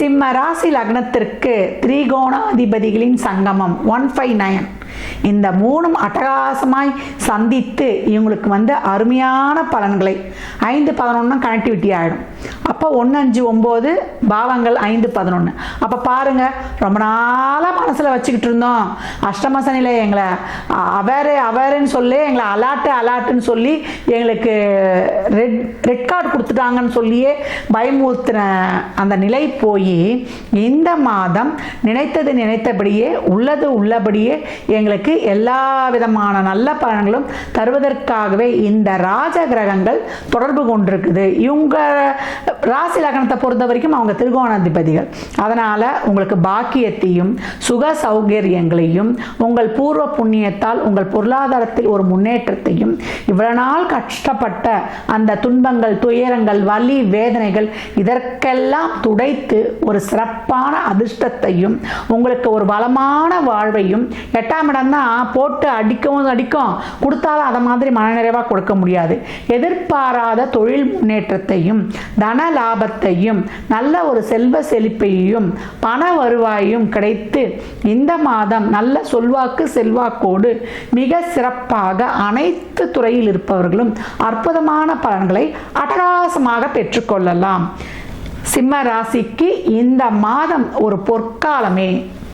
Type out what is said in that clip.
சிம்ம ராசி லக்னத்திற்கு திரிகோணாதிபதிகளின் சங்கமம் 159. இந்த மூணும் அட்டகாசமாய் சந்தித்து இவங்களுக்கு அருமையான பலன்களை 5-11 கனெக்டிவிட்டி ஆகிடும். அப்போ 1-5-9 பாவங்கள் 5-11. அப்போ பாருங்க, ரொம்ப நாளாக மனசில் வச்சுக்கிட்டு இருந்தோம் அஷ்டம சனியில் எங்களை அவருன்னு சொல்லி எங்களை அலாட்டுன்னு சொல்லி எங்களுக்கு ரெட் கார்டு கொடுத்துட்டாங்கன்னு சொல்லியே பயமுறுத்தின அந்த நிலை போய் இந்த மாதம் நினைத்தபடியே உள்ளபடியே எங்களுக்கு எல்லா விதமான நல்ல பலன்களும் தருவதற்காகவே இந்த ராஜ கிரகங்கள் தொடர்பு கொண்டிருக்குது. இவங்க ராசி லக்னத்தை பொறுத்த வரைக்கும் அவங்க திரிகோணாதிபதிகள். அதனால உங்களுக்கு பாக்கியத்தையும் சுக சௌகரியங்களையும் உங்கள் பூர்வ புண்ணியத்தால் உங்கள் பொருளாதாரத்தில் ஒரு முன்னேற்றத்தையும் இவ்வளவு நாள் கஷ்டப்பட்ட அந்த துன்பங்கள், துயரங்கள், வலி, வேதனைகள் இதற்கெல்லாம் துடைத்து ஒரு சிறப்பான அதிர்ஷ்டத்தையும் உங்களுக்கு ஒரு வளமான வாழ்வையும் 8ஆம் இடம் தான் போட்டு அடிக்கும் கொடுத்தாலும் அதை மாதிரி மனநிறைவாக கொடுக்க முடியாது. எதிர்பாராத தொழில் முன்னேற்றத்தையும் தன லாபத்தையும் நல்ல ஒரு செல்வ செழிப்பையும் பண வருவாயும் கிடைத்து இந்த மாதம் நல்ல செல்வாக்கோடு மிக சிறப்பாக அனைத்து துறையில் இருப்பவர்களும் அற்புதமான பலன்களை அட்டகாசமாக பெற்றுக்கொள்ளலாம். சிம்ம ராசிக்கு இந்த மாதம் ஒரு பொற்காலமே.